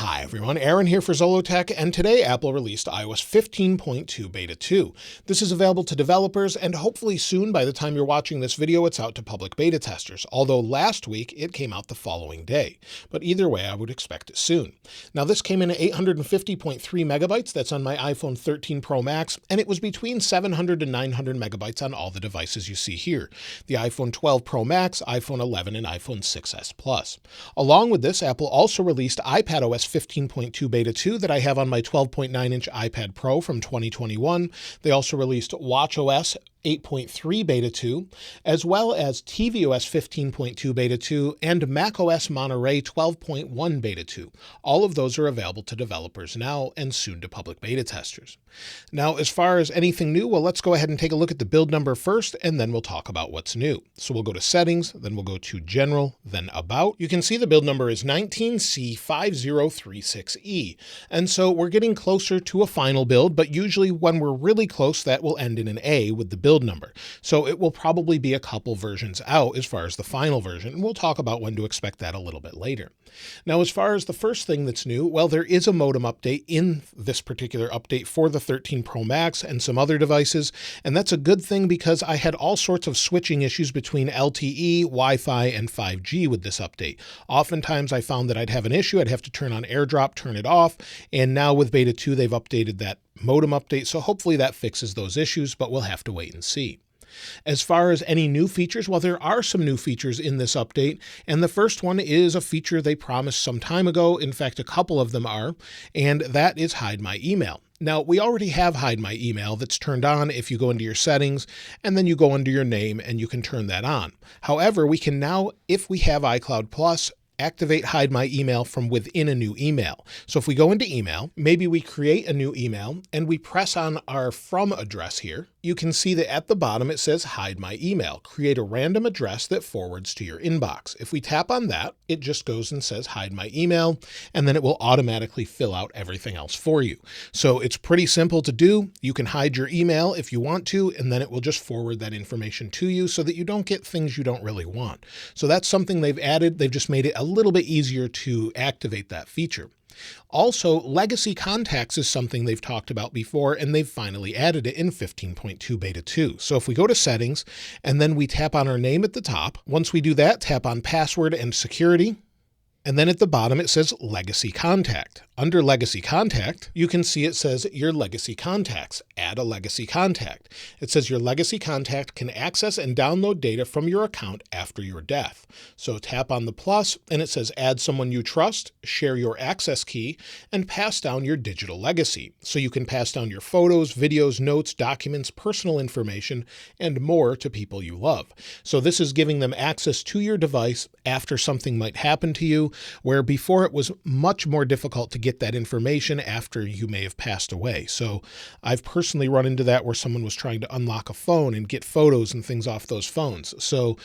Hi everyone, Aaron here for Zollotech, and today Apple released iOS 15.2 Beta 2. This is available to developers, and hopefully soon, by the time you're watching this video, it's out to public beta testers, although last week it came out the following day. But either way, I would expect it soon. Now this came in at 850.3 megabytes, that's on my iPhone 13 Pro Max, and it was between 700 and 900 megabytes on all the devices you see here: the iPhone 12 Pro Max, iPhone 11, and iPhone 6s Plus. Along with this, Apple also released iPadOS 15.2 Beta 2 that I have on my 12.9-inch iPad Pro from 2021. They also released watchOS 8.3 Beta 2, as well as tvOS 15.2 Beta 2 and macOS Monterey 12.1 Beta 2. All of those are available to developers now and soon to public beta testers. Now, as far as anything new, well, let's go ahead and take a look at the build number first, and then we'll talk about what's new. So we'll go to Settings, then we'll go to General, then About. You can see the build number is 19C5036E. And so we're getting closer to a final build, but usually when we're really close, that will end in an A with the build number. So it will probably be a couple versions out as far as the final version, and we'll talk about when to expect that a little bit later. Now, as far as the first thing that's new, well, there is a modem update in this particular update for the 13 Pro Max and some other devices, and that's a good thing because I had all sorts of switching issues between LTE, Wi-Fi, and 5G with this update. Oftentimes I found that I'd have an issue, I'd have to turn on AirDrop, turn it off, and now with Beta 2 they've updated that modem update, so hopefully that fixes those issues, but we'll have to wait and see. As far as any new features, well, there are some new features in this update, and the first one is a feature they promised some time ago. In fact, a couple of them are, and that is Hide My Email. Now, we already have Hide My Email that's turned on if you go into your settings, and then you go under your name and you can turn that on. However, we can now, if we have iCloud Plus, activate Hide My Email from within a new email. So if we go into email, maybe we create a new email and we press on our from address here, you can see that at the bottom it says Hide My Email. Create a random address that forwards to your inbox. If we tap on that, it just goes and says Hide My Email, and then it will automatically fill out everything else for you. So it's pretty simple to do. You can hide your email if you want to, and then it will just forward that information to you so that you don't get things you don't really want. So that's something they've added. They've just made it a little bit easier to activate that feature. Also, legacy contacts is something they've talked about before, and they've finally added it in 15.2 Beta 2. So if we go to Settings and then we tap on our name at the top, once we do that, tap on Password and Security, and then at the bottom it says Legacy Contact. Under Legacy Contact, you can see it says Your Legacy Contacts. Add a legacy contact. It says your legacy contact can access and download data from your account after your death. So tap on the plus and it says add someone you trust, share your access key, and pass down your digital legacy. So you can pass down your photos, videos, notes, documents, personal information, and more to people you love. So this is giving them access to your device after something might happen to you, where before it was much more difficult to get that information after you may have passed away. So I've personally run into that where someone was trying to unlock a phone and get photos and things off those phones. So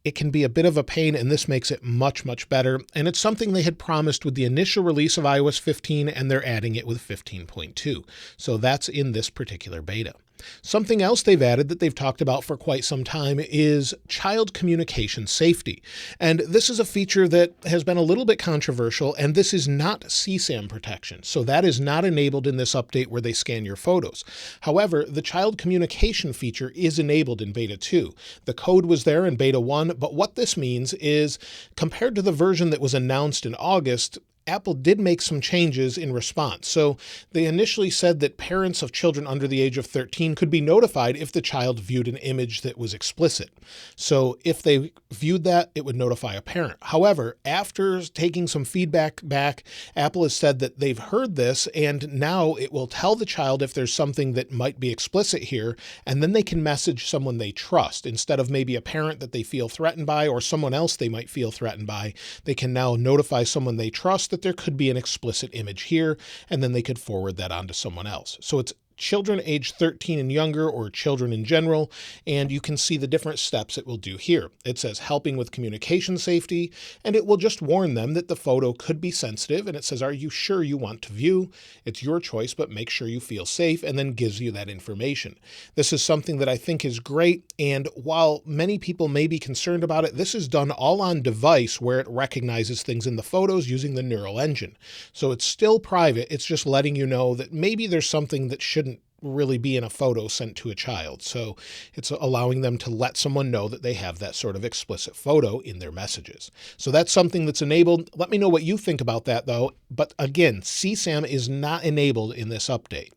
it can be a bit of a pain, and this makes it much, much better. And it's something they had promised with the initial release of iOS 15, and they're adding it with 15.2. So that's in this particular beta. Something else they've added that they've talked about for quite some time is child communication safety. And this is a feature that has been a little bit controversial, and this is not CSAM protection. So that is not enabled in this update where they scan your photos. However, the child communication feature is enabled in Beta 2. The code was there in Beta 1, but what this means is, compared to the version that was announced in August, Apple did make some changes in response. So they initially said that parents of children under the age of 13 could be notified if the child viewed an image that was explicit. So if they viewed that, it would notify a parent. However, after taking some feedback back, Apple has said that they've heard this, and now it will tell the child if there's something that might be explicit here, and then they can message someone they trust. Instead of maybe a parent that they feel threatened by or someone else they might feel threatened by, they can now notify someone they trust that there could be an explicit image here, and then they could forward that on to someone else. So it's children age 13 and younger, or children in general, and you can see the different steps it will do here. It says helping with communication safety, and it will just warn them that the photo could be sensitive, and it says, are you sure you want to view? It's your choice, but make sure you feel safe, and then gives you that information. This is something that I think is great, and while many people may be concerned about it, this is done all on device where it recognizes things in the photos using the neural engine. So it's still private, it's just letting you know that maybe there's something that shouldn't really be in a photo sent to a child. So it's allowing them to let someone know that they have that sort of explicit photo in their messages. So that's something that's enabled. Let me know what you think about that though. But again, CSAM is not enabled in this update.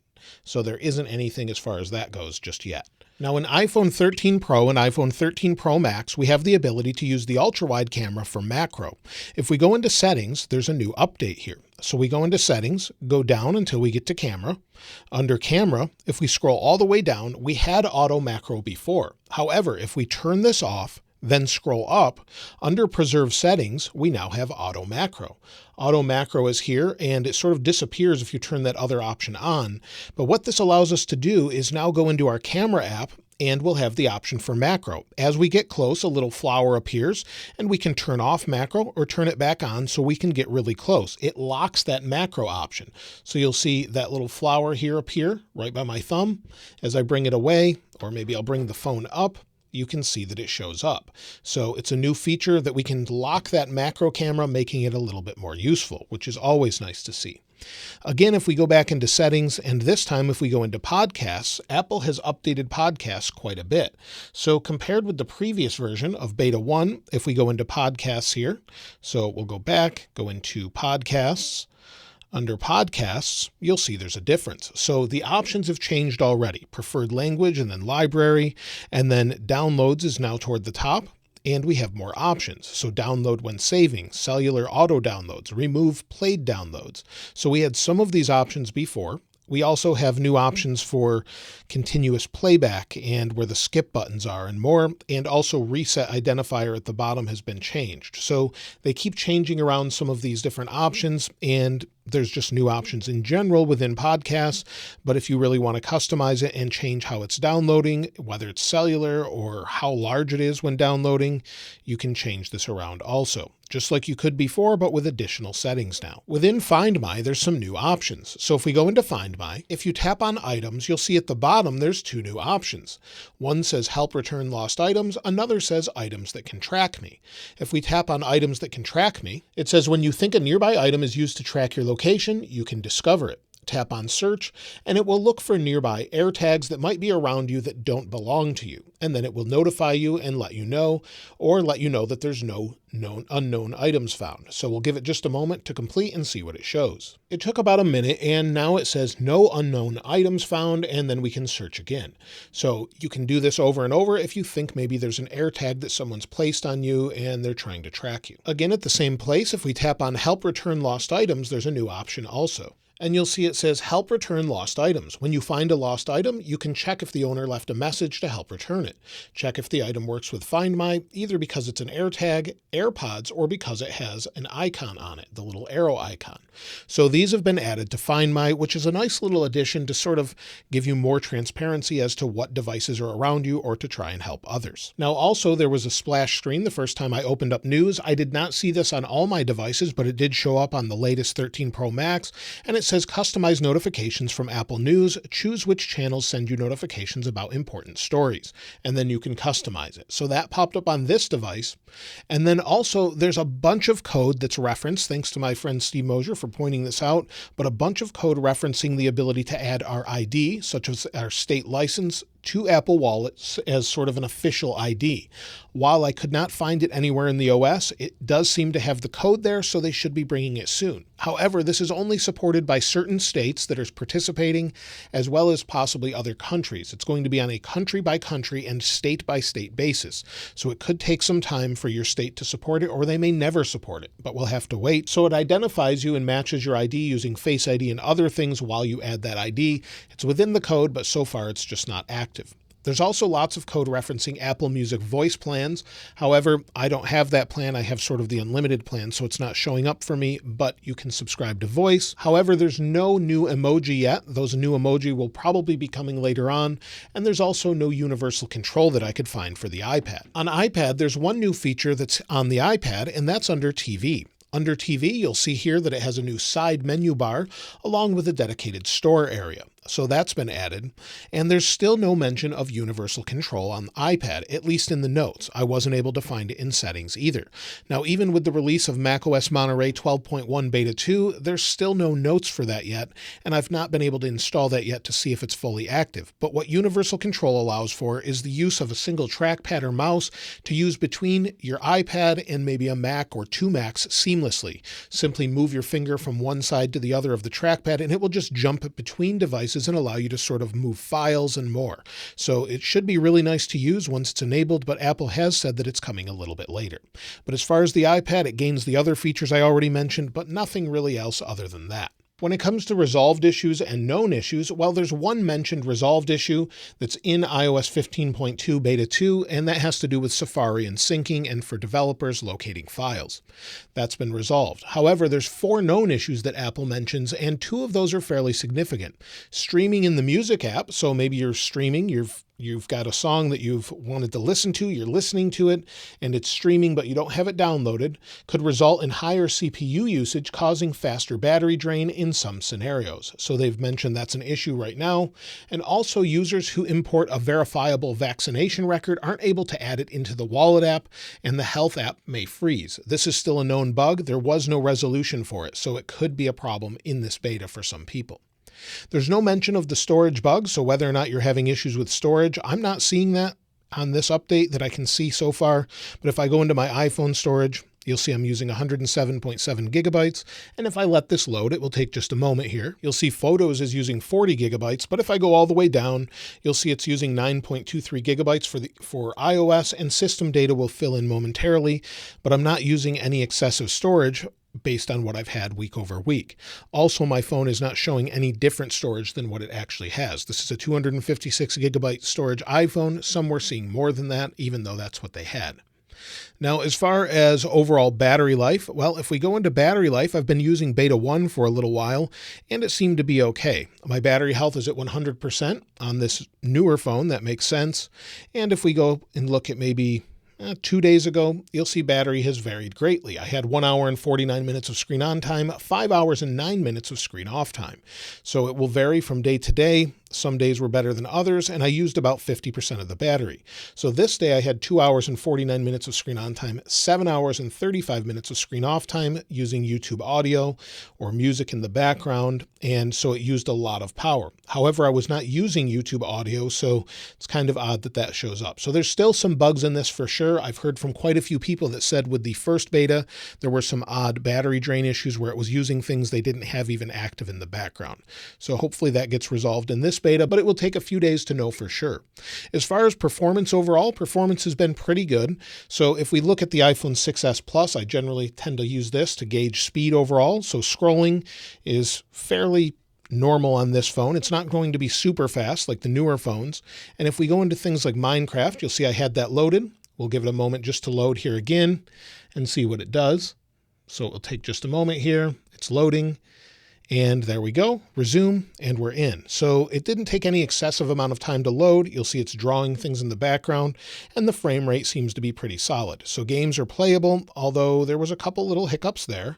So there isn't anything as far as that goes just yet. Now in iPhone 13 Pro and iPhone 13 Pro Max, we have the ability to use the ultra-wide camera for macro. If we go into settings, there's a new update here. So we go into settings, go down until we get to camera. Under camera, if we scroll all the way down, we had auto macro before. However, if we turn this off, then scroll up, under preserve settings, we now have auto macro. Auto macro is here and it sort of disappears if you turn that other option on. But what this allows us to do is now go into our camera app and we'll have the option for macro. As we get close, a little flower appears and we can turn off macro or turn it back on so we can get really close. It locks that macro option. So you'll see that little flower here appear right by my thumb. As I bring it away, or maybe I'll bring the phone up, you can see that it shows up. So it's a new feature that we can lock that macro camera, making it a little bit more useful, which is always nice to see. Again, if we go back into settings, and this time if we go into podcasts, Apple has updated podcasts quite a bit. So compared with the previous version of Beta 1, if we go into podcasts here, so we'll go back, go into podcasts. Under podcasts, you'll see there's a difference. So the options have changed already. Preferred language and then library, and then downloads is now toward the top. And we have more options. So download when saving, cellular auto downloads, remove played downloads. So we had some of these options before. We also have new options for continuous playback and where the skip buttons are and more, and also reset identifier at the bottom has been changed. So they keep changing around some of these different options, and there's just new options in general within podcasts. But if you really want to customize it and change how it's downloading, whether it's cellular or how large it is when downloading, you can change this around also, just like you could before, but with additional settings now. Within Find My, there's some new options. So if we go into Find My, if you tap on items, you'll see at the bottom, there's two new options. One says help return lost items. Another says items that can track me. If we tap on items that can track me, it says when you think a nearby item is used to track your location, you can discover it. Tap on search and it will look for nearby AirTags that might be around you that don't belong to you. And then it will notify you and let you know, or let you know that there's no unknown items found. So we'll give it just a moment to complete and see what it shows. It took about a minute and now it says no unknown items found, and then we can search again. So you can do this over and over if you think maybe there's an AirTag that someone's placed on you and they're trying to track you. Again, at the same place, if we tap on help return lost items, there's a new option also. And you'll see it says help return lost items. When you find a lost item, you can check if the owner left a message to help return it. Check if the item works with Find My, either because it's an AirTag, AirPods, or because it has an icon on it, the little arrow icon. So these have been added to Find My, which is a nice little addition to sort of give you more transparency as to what devices are around you or to try and help others. Now also there was a splash screen the first time I opened up news. I did not see this on all my devices, but it did show up on the latest 13 Pro Max, and it says customize notifications from Apple News. Choose which channels send you notifications about important stories, and then you can customize it. So that popped up on this device. And then also there's a bunch of code that's referenced, thanks to my friend Steve Mosier for pointing this out, but a bunch of code referencing the ability to add our ID, such as our state license, to Apple Wallets as sort of an official ID. While I could not find it anywhere in the OS, it does seem to have the code there, so they should be bringing it soon. However, this is only supported by certain states that are participating, as well as possibly other countries. It's going to be on a country-by-country and state-by-state basis, so it could take some time for your state to support it, or they may never support it, but we'll have to wait. So it identifies you and matches your ID using Face ID and other things while you add that ID. It's within the code, but so far it's just not active. There's also lots of code referencing Apple Music voice plans. However, I don't have that plan. I have sort of the unlimited plan, so it's not showing up for me, but you can subscribe to voice. However, there's no new emoji yet. Those new emoji will probably be coming later on. And there's also no universal control that I could find for the iPad. On iPad, there's one new feature that's on the iPad, and that's under TV. Under TV, you'll see here that it has a new side menu bar along with a dedicated store area. So that's been added. And there's still no mention of universal control on the iPad, at least in the notes. I wasn't able to find it in settings either. Now, even with the release of macOS Monterey 12.1 Beta 2, there's still no notes for that yet, and I've not been able to install that yet to see if it's fully active. But what universal control allows for is the use of a single trackpad or mouse to use between your iPad and maybe a Mac or two Macs seamlessly. Simply move your finger from one side to the other of the trackpad, and it will just jump between devices and allow you to sort of move files and more. So it should be really nice to use once it's enabled, but Apple has said that it's coming a little bit later. But as far as the iPad, it gains the other features I already mentioned, but nothing really else other than that. When it comes to resolved issues and known issues, well, there's one mentioned resolved issue that's in iOS 15.2 Beta 2, and that has to do with Safari and syncing and for developers locating files. That's been resolved. However, there's 4 known issues that Apple mentions, and 2 of those are fairly significant. Streaming in the Music app, so maybe you're streaming, You've got a song that you've wanted to listen to, you're listening to it, and it's streaming, but you don't have it downloaded, could result in higher CPU usage, causing faster battery drain in some scenarios. So they've mentioned that's an issue right now. And also users who import a verifiable vaccination record aren't able to add it into the Wallet app, and the Health app may freeze. This is still a known bug. There was no resolution for it, so it could be a problem in this beta for some people. There's no mention of the storage bug, so whether or not you're having issues with storage, I'm not seeing that on this update that I can see so far. But if I go into my iPhone storage, you'll see I'm using 107.7 gigabytes. And if I let this load, it will take just a moment here. You'll see Photos is using 40 gigabytes, but if I go all the way down, you'll see it's using 9.23 gigabytes for iOS, and system data will fill in momentarily, but I'm not using any excessive storage based on what I've had week over week. Also, my phone is not showing any different storage than what it actually has. This is a 256 gigabyte storage iPhone. Some were seeing more than that, even though that's what they had. Now, as far as overall battery life, well, if we go into battery life, I've been using Beta 1 for a little while, and it seemed to be okay. My battery health is at 100% on this newer phone. That makes sense. And if we go and look at maybe 2 days ago, you'll see battery has varied greatly. I had 1 hour and 49 minutes of screen on time, 5 hours and 9 minutes of screen off time. So it will vary from day to day. Some days were better than others, and I used about 50% of the battery. So this day I had 2 hours and 49 minutes of screen on time, 7 hours and 35 minutes of screen off time using YouTube audio or music in the background, and so it used a lot of power. However, I was not using YouTube audio, so it's kind of odd that that shows up. So there's still some bugs in this for sure. I've heard from quite a few people that said with the first beta, there were some odd battery drain issues where it was using things they didn't have even active in the background. So hopefully that gets resolved in this beta, but it will take a few days to know for sure. As far as performance overall, performance has been pretty good. So if we look at the iPhone 6s Plus, I generally tend to use this to gauge speed overall. So scrolling is fairly normal on this phone. It's not going to be super fast like the newer phones. And if we go into things like Minecraft, you'll see I had that loaded. We'll give it a moment just to load here again and see what it does. So it'll take just a moment here. It's loading. And there we go, resume, and we're in. So it didn't take any excessive amount of time to load. You'll see it's drawing things in the background, and the frame rate seems to be pretty solid. So games are playable, although there was a couple little hiccups there.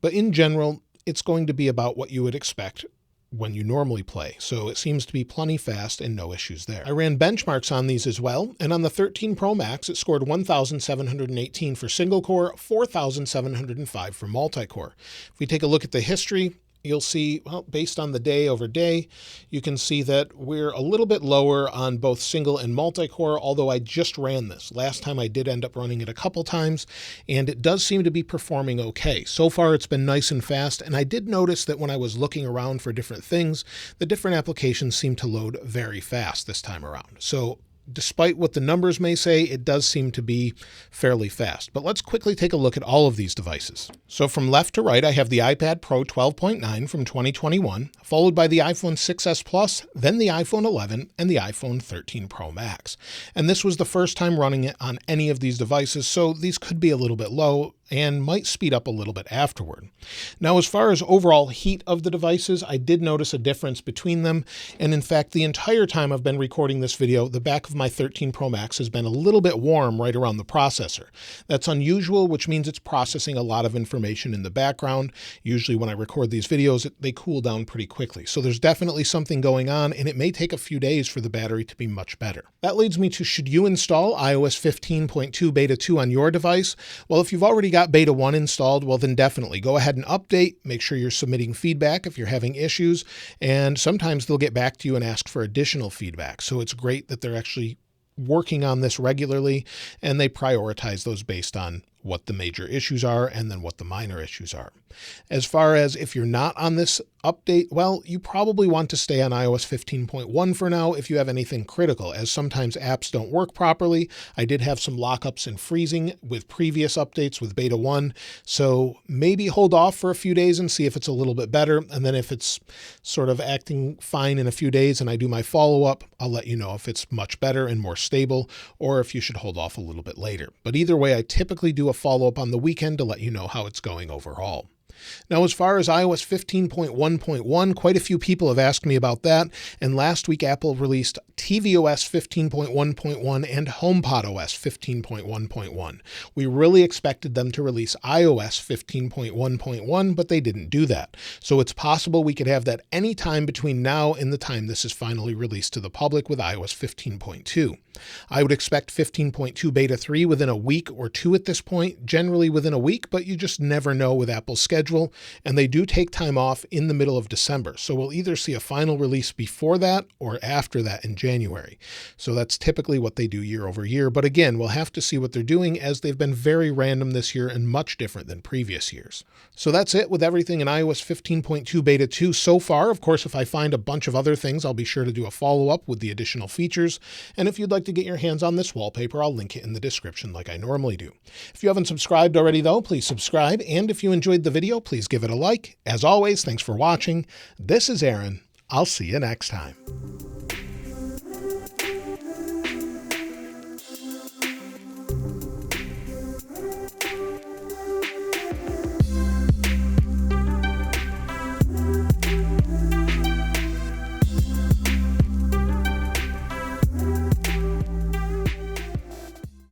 But in general, it's going to be about what you would expect when you normally play. So it seems to be plenty fast and no issues there. I ran benchmarks on these as well, and on the 13 Pro Max, it scored 1,718 for single core, 4,705 for multi-core. If we take a look at the history, you'll see, well, based on the day over day, you can see that we're a little bit lower on both single and multi-core, although I just ran this. Last time I did end up running it a couple times, and it does seem to be performing okay. So far, it's been nice and fast, and I did notice that when I was looking around for different things, the different applications seem to load very fast this time around. So despite what the numbers may say, it does seem to be fairly fast. But let's quickly take a look at all of these devices. So from left to right, I have the iPad Pro 12.9 from 2021, followed by the iPhone 6s Plus, then the iPhone 11, and the iPhone 13 Pro Max. And this was the first time running it on any of these devices, so these could be a little bit low and might speed up a little bit afterward. Now, as far as overall heat of the devices, I did notice a difference between them. And in fact, the entire time I've been recording this video, the back of my 13 Pro Max has been a little bit warm right around the processor. That's unusual, which means it's processing a lot of information in the background. Usually when I record these videos, they cool down pretty quickly. So there's definitely something going on, and it may take a few days for the battery to be much better. That leads me to, should you install iOS 15.2 Beta 2 on your device? Well, if you've already got Beta 1 installed, well then definitely go ahead and update. Make sure you're submitting feedback if you're having issues, and sometimes they'll get back to you and ask for additional feedback. So it's great that they're actually working on this regularly, and they prioritize those based on what the major issues are and then what the minor issues are. As far as if you're not on this update, well, you probably want to stay on iOS 15.1 for now if you have anything critical, as sometimes apps don't work properly. I did have some lockups and freezing with previous updates with Beta 1, so maybe hold off for a few days and see if it's a little bit better, and then if it's sort of acting fine in a few days and I do my follow-up, I'll let you know if it's much better and more stable, or if you should hold off a little bit later. But either way, I typically do a follow-up on the weekend to let you know how it's going overall. Now, as far as iOS 15.1.1, quite a few people have asked me about that, and last week Apple released tvOS 15.1.1 and HomePodOS 15.1.1. We really expected them to release iOS 15.1.1, but they didn't do that. So it's possible we could have that any time between now and the time this is finally released to the public with iOS 15.2. I would expect 15.2 Beta 3 within a week or two at this point, generally within a week, but you just never know with Apple's schedule, and they do take time off in the middle of December. So we'll either see a final release before that or after that in January. So that's typically what they do year over year. But again, we'll have to see what they're doing, as they've been very random this year and much different than previous years. So that's it with everything in iOS 15.2 Beta 2 so far. Of course, if I find a bunch of other things, I'll be sure to do a follow-up with the additional features. And if you'd like to get your hands on this wallpaper, I'll link it in the description like I normally do. If you haven't subscribed already, though, please subscribe. And if you enjoyed the video, please give it a like. As always, thanks for watching. This is Aaron. I'll see you next time.